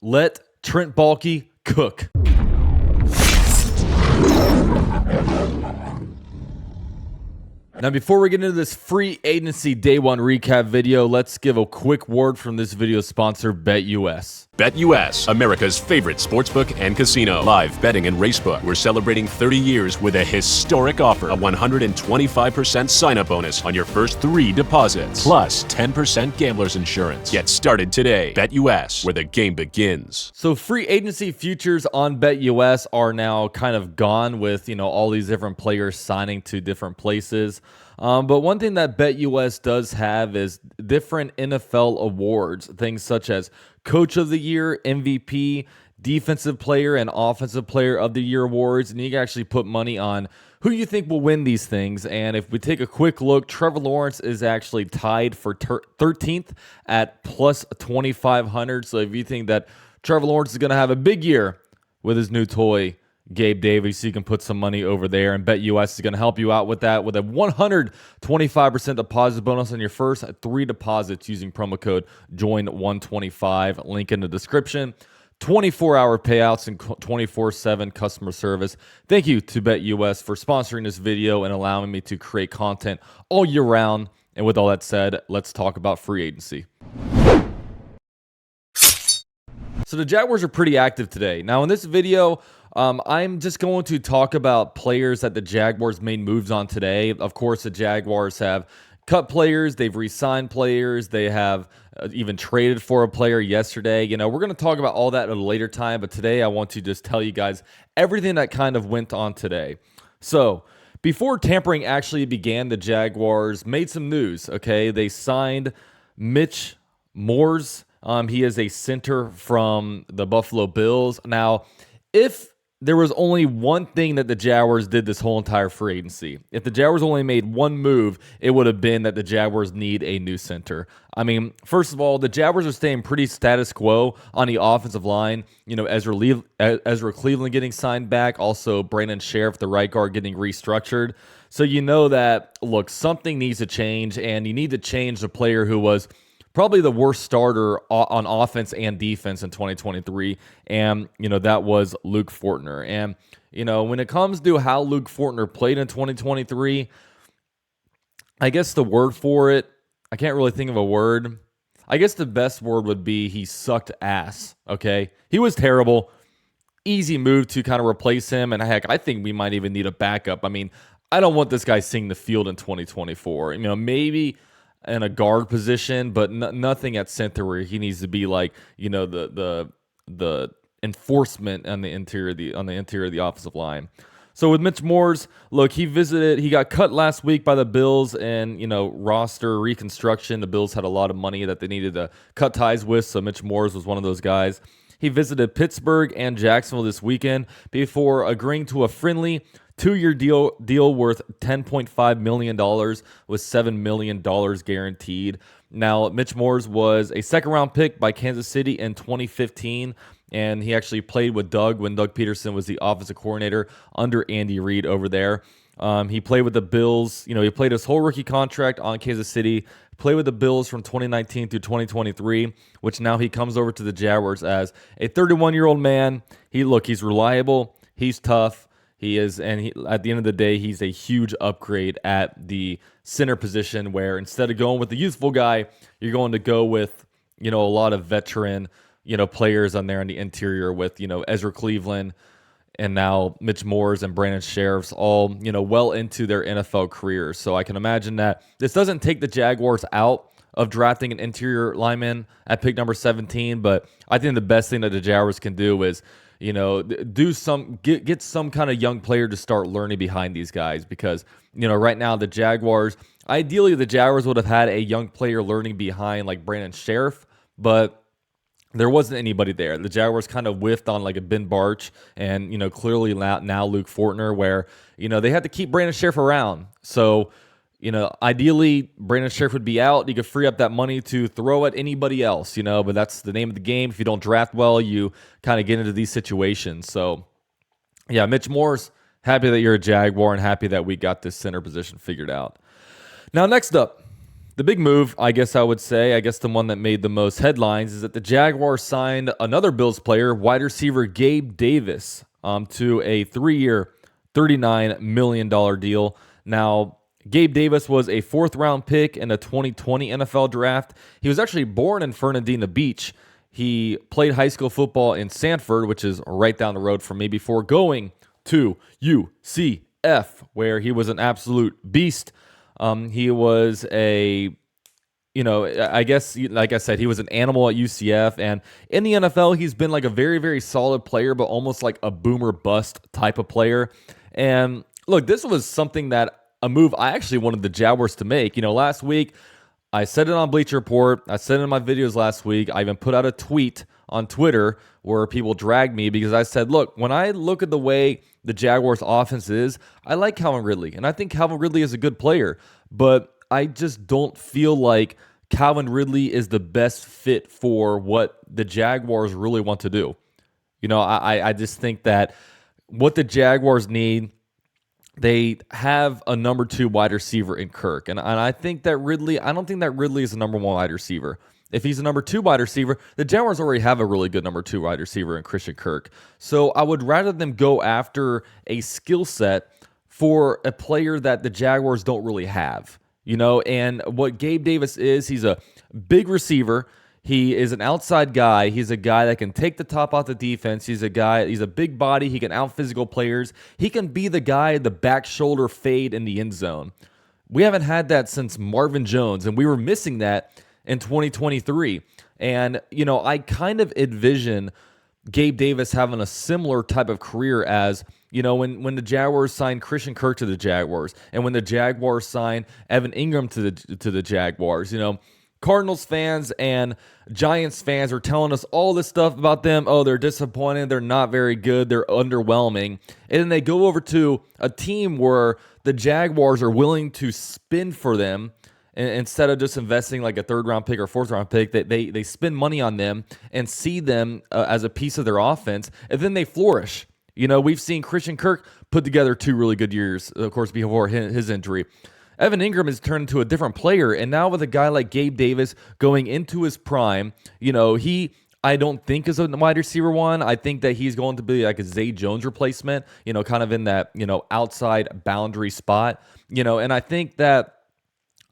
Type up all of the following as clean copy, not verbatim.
Let Trent Baalke cook. Now, before we get into this free agency day one recap video, let's give a quick word from this video's sponsor, BetUS. BetUS, America's favorite sportsbook and casino. Live betting and racebook. We're celebrating 30 years with a historic offer. A 125% sign-up bonus on your first 3 deposits. Plus 10% gambler's insurance. Get started today. BetUS, where the game begins. So free agency futures on BetUS are now kind of gone with, all these different players signing to different places. But one thing that BetUS does have is different NFL awards, things such as Coach of the Year, MVP, Defensive Player, and Offensive Player of the Year awards. And you can actually put money on who you think will win these things. And if we take a quick look, Trevor Lawrence is actually tied for 13th at plus 2,500. So if you think that Trevor Lawrence is going to have a big year with his new toy, Gabe Davis, you can put some money over there, and BetUS is going to help you out with that with a 125% deposit bonus on your first 3 deposits using promo code JOIN125. Link in the description. 24-hour payouts and 24/7 customer service. Thank you to BetUS for sponsoring this video and allowing me to create content all year round. And with all that said, let's talk about free agency. So the Jaguars are pretty active today. Now in this video, I'm just going to talk about players that the Jaguars made moves on today. Of course, the Jaguars have cut players. They've re-signed players. They have even traded for a player yesterday. We're going to talk about all that at a later time. But today, I want to just tell you guys everything that kind of went on today. So before tampering actually began, the Jaguars made some news. Okay, they signed Mitch Morse. He is a center from the Buffalo Bills. Now, if there was only one thing that the Jaguars did this whole entire free agency, if the Jaguars only made one move, it would have been that the Jaguars need a new center. I mean, first of all, the Jaguars are staying pretty status quo on the offensive line. Ezra Cleveland getting signed back, also Brandon Sheriff, the right guard, getting restructured. So you know that, look, something needs to change, and you need to change the player who was probably the worst starter on offense and defense in 2023, and, that was Luke Fortner. And, when it comes to how Luke Fortner played in 2023, I guess the word for it, I can't really think of a word. I guess the best word would be he sucked ass, okay? He was terrible. Easy move to kind of replace him, and heck, I think we might even need a backup. I mean, I don't want this guy seeing the field in 2024. Maybe in a guard position, but nothing at center where he needs to be like, the enforcement on the interior of the offensive line. So with Mitch Morse, look, he got cut last week by the Bills and, roster reconstruction. The Bills had a lot of money that they needed to cut ties with, so Mitch Morse was one of those guys. He visited Pittsburgh and Jacksonville this weekend before agreeing to a friendly 2-year deal worth $10.5 million with $7 million guaranteed. Now, Mitch Morse was a second-round pick by Kansas City in 2015, and he actually played with Doug when Doug Peterson was the offensive coordinator under Andy Reid over there. He played with the Bills. He played his whole rookie contract on Kansas City, played with the Bills from 2019 through 2023, which now he comes over to the Jaguars as a 31-year-old man. He's reliable. He's tough. He is, and at the end of the day, he's a huge upgrade at the center position where instead of going with the youthful guy, you're going to go with, a lot of veteran, players on there in the interior with, Ezra Cleveland and now Mitch Morse and Brandon Sheriff's all, well into their NFL careers. So I can imagine that this doesn't take the Jaguars out of drafting an interior lineman at pick number 17, but I think the best thing that the Jaguars can do is, get some kind of young player to start learning behind these guys because, right now ideally the Jaguars would have had a young player learning behind like Brandon Sheriff, but there wasn't anybody there. The Jaguars kind of whiffed on like a Ben Barch and, clearly now Luke Fortner where, they had to keep Brandon Sheriff around. So, ideally, Brandon Sheriff would be out. You could free up that money to throw at anybody else, but that's the name of the game. If you don't draft well, you kind of get into these situations. So, yeah, Mitch Morse, happy that you're a Jaguar and happy that we got this center position figured out. Now, next up, The big move, I guess the one that made the most headlines is that the Jaguars signed another Bills player, wide receiver Gabe Davis, to a 3-year, $39 million deal. Now, Gabe Davis was a 4th-round pick in the 2020 NFL draft. He was actually born in Fernandina Beach. He played high school football in Sanford, which is right down the road from me, before going to UCF, where he was an absolute beast. He was I guess, like I said, he was an animal at UCF. And in the NFL, he's been like a very, very solid player, but almost like a boomer bust type of player. And look, this was a move I actually wanted the Jaguars to make. Last week, I said it on Bleacher Report. I said it in my videos last week. I even put out a tweet on Twitter where people dragged me because I said, look, when I look at the way the Jaguars offense is, I like Calvin Ridley, and I think Calvin Ridley is a good player, but I just don't feel like Calvin Ridley is the best fit for what the Jaguars really want to do. I just think that what the Jaguars need, they have a number 2 wide receiver in Kirk. And I think that I don't think that Ridley is a number 1 wide receiver. If he's a number 2 wide receiver, the Jaguars already have a really good number 2 wide receiver in Christian Kirk. So I would rather them go after a skill set for a player that the Jaguars don't really have. And what Gabe Davis is, he's a big receiver. He is an outside guy. He's a guy that can take the top off the defense. He's a big body. He can out-physical players. He can be the guy, the back shoulder fade in the end zone. We haven't had that since Marvin Jones, and we were missing that in 2023. And, I kind of envision Gabe Davis having a similar type of career as, when the Jaguars signed Christian Kirk to the Jaguars, and when the Jaguars signed Evan Ingram to the Jaguars. Cardinals fans and Giants fans are telling us all this stuff about them. Oh, they're disappointed. They're not very good. They're underwhelming. And then they go over to a team where the Jaguars are willing to spend for them. And instead of just investing like a 3rd-round pick or 4th-round pick, they spend money on them and see them as a piece of their offense. And then they flourish. We've seen Christian Kirk put together 2 really good years, of course, before his injury. Evan Ingram has turned into a different player, and now with a guy like Gabe Davis going into his prime, I don't think is a wide receiver 1. I think that he's going to be like a Zay Jones replacement, kind of in that, outside boundary spot, and I think that,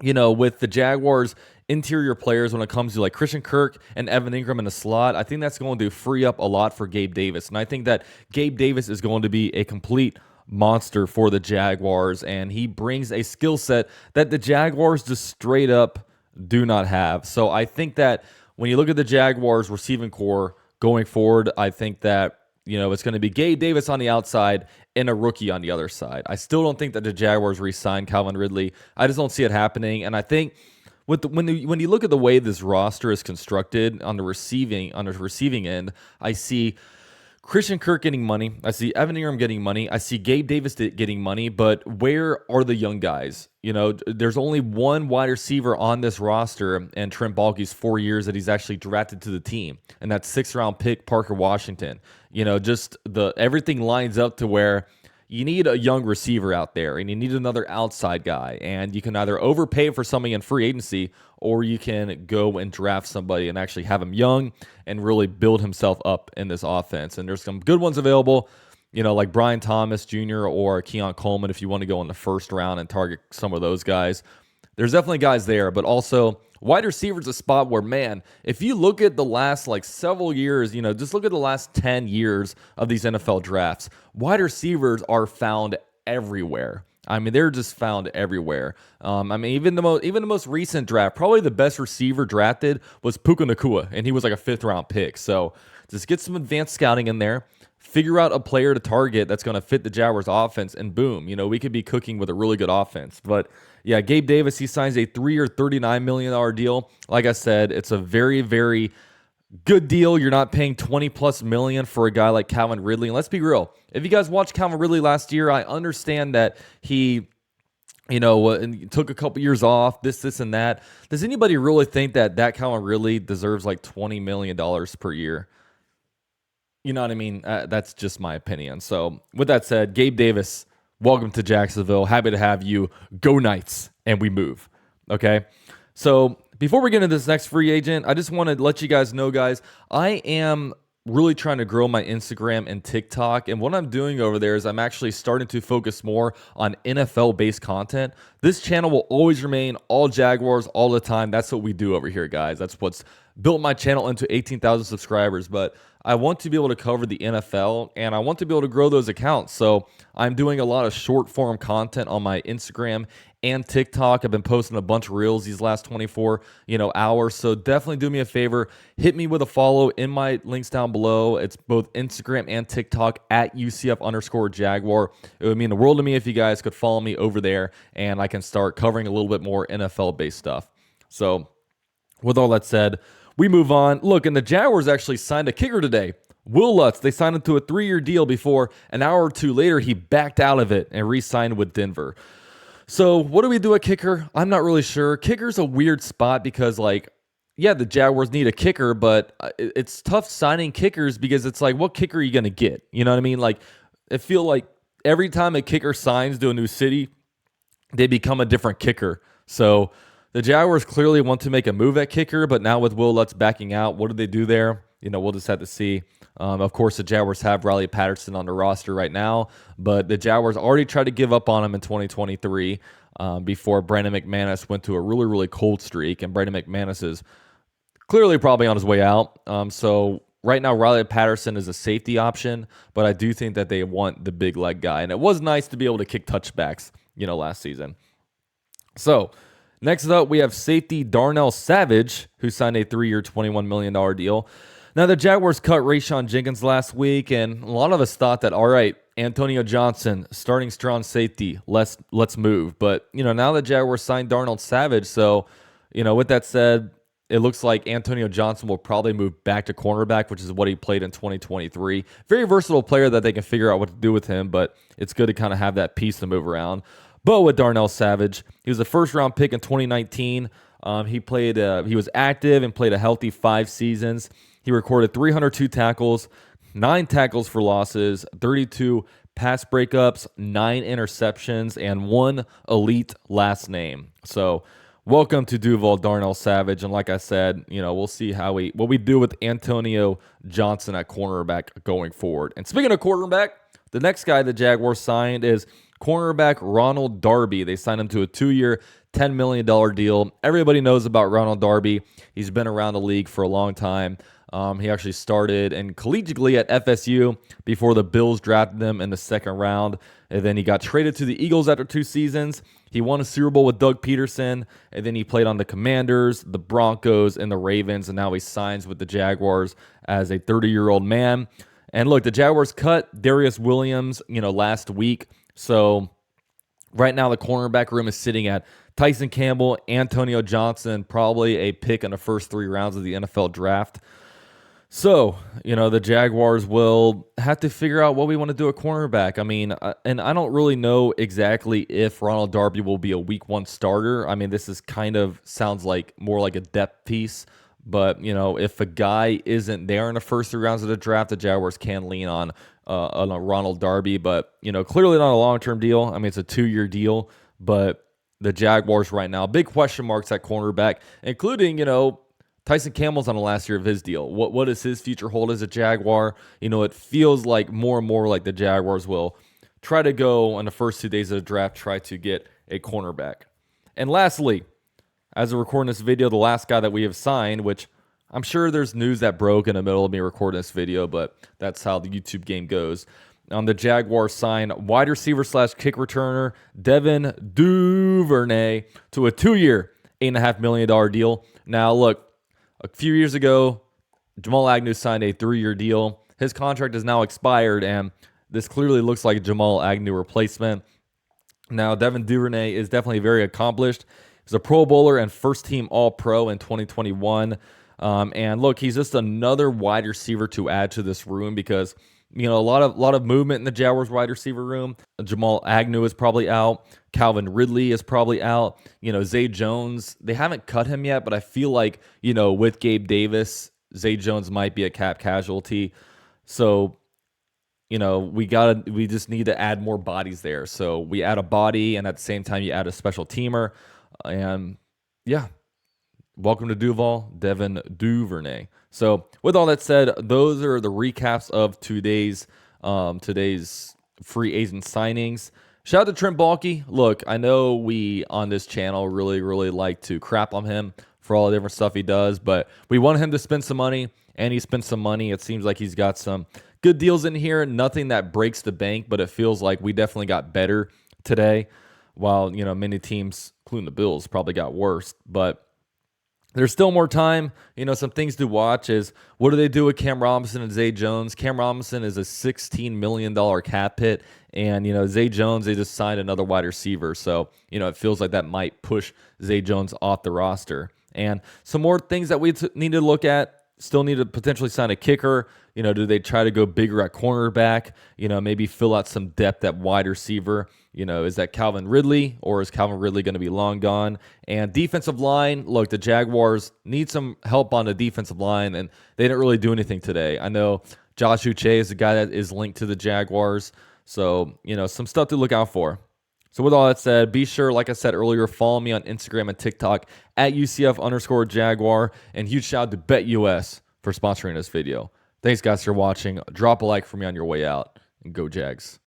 with the Jaguars' interior players when it comes to like Christian Kirk and Evan Ingram in the slot, I think that's going to free up a lot for Gabe Davis. And I think that Gabe Davis is going to be a complete monster for the Jaguars, and he brings a skill set that the Jaguars just straight up do not have. So I think that when you look at the Jaguars receiving core going forward, I think that it's going to be Gabe Davis on the outside and a rookie on the other side. I still don't think that the Jaguars re-sign Calvin Ridley. I just don't see it happening, and I think when you look at the way this roster is constructed on the receiving end, I see Christian Kirk getting money. I see Evan Ingram getting money. I see Gabe Davis getting money. But where are the young guys? There's only 1 wide receiver on this roster, and Trent Baalke's 4 years that he's actually drafted to the team, and that's 6th-round pick Parker Washington. Everything lines up to where you need a young receiver out there, and you need another outside guy, and you can either overpay for somebody in free agency, or you can go and draft somebody and actually have him young and really build himself up in this offense. And there's some good ones available, like Brian Thomas Jr. or Keon Coleman if you want to go in the 1st round and target some of those guys. There's definitely guys there, but also wide receiver is a spot where, man, if you look at the last several years, just look at the last 10 years of these NFL drafts, wide receivers are found everywhere. I mean, they're just found everywhere. Even the most recent draft, probably the best receiver drafted was Puka Nacua, and he was like a 5th-round pick. So just get some advanced scouting in there, figure out a player to target that's going to fit the Jaguars' offense, and boom, we could be cooking with a really good offense. But yeah, Gabe Davis, he signs a 3-year, $39 million deal. Like I said, it's a very, very good deal. You're not paying $20+ million for a guy like Calvin Ridley. And let's be real. If you guys watched Calvin Ridley last year, I understand that he, took a couple years off, this, and that. Does anybody really think that Calvin Ridley deserves like $20 million per year? You know what I mean? That's just my opinion. So with that said, Gabe Davis, welcome to Jacksonville. Happy to have you. Go Knights, and we move. Okay? So before we get into this next free agent, I just want to let you guys know, guys, I am really trying to grow my Instagram and TikTok. And what I'm doing over there is I'm actually starting to focus more on NFL-based content. This channel will always remain all Jaguars all the time. That's what we do over here, guys. That's what's built my channel into 18,000 subscribers. But I want to be able to cover the NFL, and I want to be able to grow those accounts. So I'm doing a lot of short form content on my Instagram and TikTok. I've been posting a bunch of reels these last 24 hours. So definitely do me a favor, hit me with a follow in my links down below. It's both Instagram and TikTok at UCF_Jaguar. It would mean the world to me if you guys could follow me over there, and I can start covering a little bit more NFL based stuff. So with all that said, we move on. Look, and the Jaguars actually signed a kicker today. Will Lutz, they signed him to a 3-year deal before an hour or two later he backed out of it and re-signed with Denver. So what do we do at kicker? I'm not really sure. Kicker's a weird spot because, yeah, the Jaguars need a kicker, but it's tough signing kickers because it's like, what kicker are you going to get? You know what I mean? Like, I feel like every time a kicker signs to a new city, they become a different kicker. So the Jaguars clearly want to make a move at kicker, but now with Will Lutz backing out, what do they do there? We'll just have to see. Of course, the Jaguars have Riley Patterson on the roster right now, but the Jaguars already tried to give up on him in 2023 before Brandon McManus went to a really, really cold streak, and Brandon McManus is clearly probably on his way out. So right now, Riley Patterson is a safety option, but I do think that they want the big leg guy, and it was nice to be able to kick touchbacks, last season. So next up, we have safety Darnell Savage, who signed a 3-year, $21 million deal. Now, the Jaguars cut Rayshon Jenkins last week, and a lot of us thought that, all right, Antonio Johnson, starting strong safety, let's move. But, now the Jaguars signed Darnell Savage, so, with that said, it looks like Antonio Johnson will probably move back to cornerback, which is what he played in 2023. Very versatile player that they can figure out what to do with him, but it's good to kind of have that piece to move around. But with Darnell Savage, he was a first-round pick in 2019. He was active and played a healthy 5 seasons. He recorded 302 tackles, 9 tackles for losses, 32 pass breakups, 9 interceptions, and 1 elite last name. So welcome to Duval, Darnell Savage. And like I said, we'll see what we do with Antonio Johnson at cornerback going forward. And speaking of cornerback, the next guy the Jaguars signed is cornerback Ronald Darby. They signed him to a 2-year, $10 million deal. Everybody knows about Ronald Darby. He's been around the league for a long time. He actually started collegiately at FSU before the Bills drafted him in the 2nd round. And then he got traded to the Eagles after 2 seasons. He won a Super Bowl with Doug Peterson. And then he played on the Commanders, the Broncos, and the Ravens. And now he signs with the Jaguars as a 30-year-old man. And look, the Jaguars cut Darius Williams, last week. So right now the cornerback room is sitting at Tyson Campbell, Antonio Johnson, probably a pick in the first 3 rounds of the NFL draft. So, the Jaguars will have to figure out what we want to do at cornerback. I mean, and I don't really know exactly if Ronald Darby will be a week 1 starter. I mean, this is sounds like more like a depth piece. But, if a guy isn't there in the first 3 rounds of the draft, the Jaguars can lean on a Ronald Darby. But, clearly not a long-term deal. I mean, it's a 2-year deal. But the Jaguars right now, big question marks at cornerback, including, Tyson Campbell's on the last year of his deal. What does his future hold as a Jaguar? It feels like more and more like the Jaguars will try to go on the first 2 days of the draft, try to get a cornerback. And lastly, as of recording this video, the last guy that we have signed, which I'm sure there's news that broke in the middle of me recording this video, but that's how the YouTube game goes. The Jaguars signed wide receiver / kick returner Devin Duvernay to a 2-year, $8.5 million deal. Now, look, a few years ago, Jamal Agnew signed a 3-year deal. His contract is now expired, and this clearly looks like a Jamal Agnew replacement. Now, Devin Duvernay is definitely very accomplished. He's a Pro Bowler and first-team All-Pro in 2021. And look, he's just another wide receiver to add to this room because, a lot of movement in the Jaguars wide receiver room. Jamal Agnew is probably out. Calvin Ridley is probably out. Zay Jones, they haven't cut him yet, but I feel like, with Gabe Davis, Zay Jones might be a cap casualty. So, we just need to add more bodies there. So we add a body, and at the same time, you add a special teamer. And yeah, welcome to Duval, Devin Duvernay. So with all that said, those are the recaps of today's free agent signings. Shout out to Trent Baalke. Look, I know we on this channel really like to crap on him for all the different stuff he does, but we want him to spend some money, and he spent some money. It seems like he's got some good deals in here. Nothing that breaks the bank, but it feels like we definitely got better today, while many teams, including the Bills, probably got worse. But there's still more time. Some things to watch is, what do they do with Cam Robinson and Zay Jones? Cam Robinson is a $16 million cap hit, and Zay Jones, they just signed another wide receiver, so it feels like that might push Zay Jones off the roster. And some more things that we need to look at. Still need to potentially sign a kicker. Do they try to go bigger at cornerback? Maybe fill out some depth at wide receiver. Is that Calvin Ridley, or is Calvin Ridley going to be long gone? And defensive line, look, the Jaguars need some help on the defensive line, and they didn't really do anything today. I know Josh Uche is a guy that is linked to the Jaguars, so some stuff to look out for. So with all that said, be sure, like I said earlier, follow me on Instagram and TikTok at UCF_Jaguar. And huge shout out to BetUS for sponsoring this video. Thanks, guys, for watching. Drop a like for me on your way out, and go Jags.